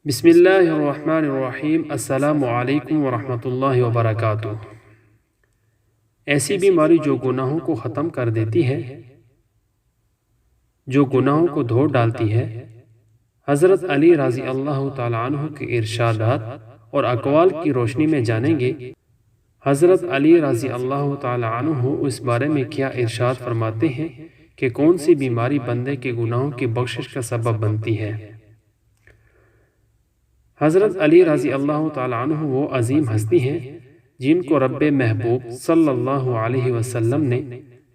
بسم اللہ الرحمن الرحیم۔ السلام علیکم ورحمۃ اللہ وبرکاتہ۔ ایسی بیماری جو گناہوں کو ختم کر دیتی ہے، جو گناہوں کو دھو ڈالتی ہے، حضرت علی رضی اللہ تعالیٰ عنہ کے ارشادات اور اقوال کی روشنی میں جانیں گے۔ حضرت علی رضی اللہ تعالیٰ عنہ اس بارے میں کیا ارشاد فرماتے ہیں کہ کون سی بیماری بندے کے گناہوں کی بخشش کا سبب بنتی ہے۔ حضرت علی رضی اللہ تعالیٰ عنہ وہ عظیم ہستی ہیں جن کو رب محبوب صلی اللہ علیہ وسلم نے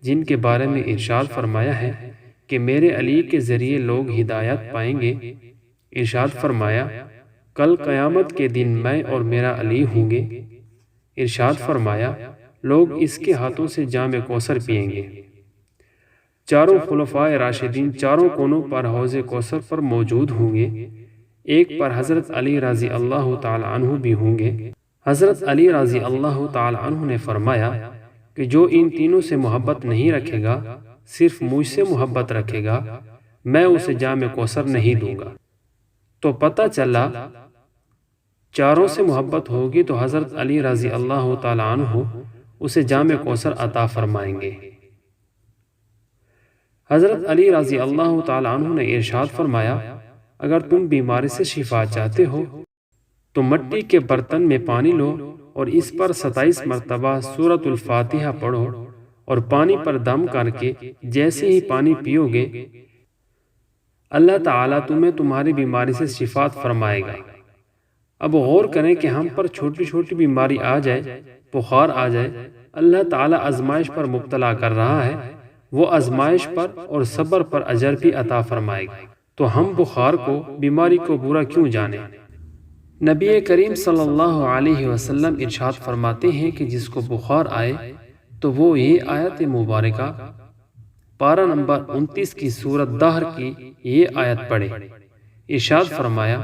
جن کے بارے میں ارشاد فرمایا ہے کہ میرے علی کے ذریعے لوگ ہدایت پائیں گے۔ ارشاد فرمایا، کل قیامت کے دن میں اور میرا علی ہوں گے۔ ارشاد فرمایا، لوگ اس کے ہاتھوں سے جام کوثر پئیں گے۔ چاروں خلفائے راشدین چاروں کونوں پر حوض کوثر پر موجود ہوں گے، ایک پر حضرت علی رضی اللہ تعالی عنہ بھی ہوں گے۔ حضرت علی رضی اللہ تعالی عنہ نے فرمایا کہ جو ان تینوں سے محبت نہیں رکھے گا، صرف مجھ سے محبت رکھے گا، میں اسے جام کوثر نہیں دوں گا۔ تو پتہ چلا چاروں سے محبت ہوگی تو حضرت علی رضی اللہ تعالی عنہ اسے جام کوثر عطا فرمائیں گے۔ حضرت علی رضی اللہ تعالی عنہ نے ارشاد فرمایا، اگر تم بیماری سے شفا چاہتے ہو تو مٹی کے برتن میں پانی لو اور اس پر 27 مرتبہ سورۃ الفاتحہ پڑھو اور پانی پر دم کر کے جیسے ہی پانی پیو گے اللہ تعالیٰ تمہیں تمہاری بیماری سے شفا فرمائے گا۔ اب غور کریں کہ ہم پر چھوٹی چھوٹی بیماری آ جائے، بخار آ جائے، اللہ تعالیٰ آزمائش پر مبتلا کر رہا ہے، وہ آزمائش پر اور صبر پر اجر بھی عطا فرمائے گا۔ تو ہم بخار کو، بیماری کو برا کیوں جانیں؟ نبی کریم صلی اللہ علیہ وسلم ارشاد فرماتے ہیں کہ جس کو بخار آئے تو وہ یہ آیت مبارکہ پارہ نمبر 29 کی سورۃ دہر کی یہ آیت پڑھے۔ ارشاد فرمایا،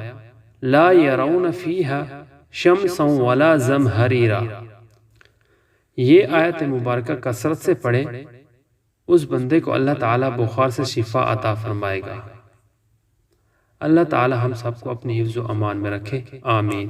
لا یرون فیہا شمسا ولا زمہریرا۔ یہ آیت مبارکہ کثرت سے پڑھے، اس بندے کو اللہ تعالیٰ بخار سے شفا عطا فرمائے گا۔ اللہ تعالیٰ ہم سب کو اپنی حفظ و امان میں رکھے، آمین۔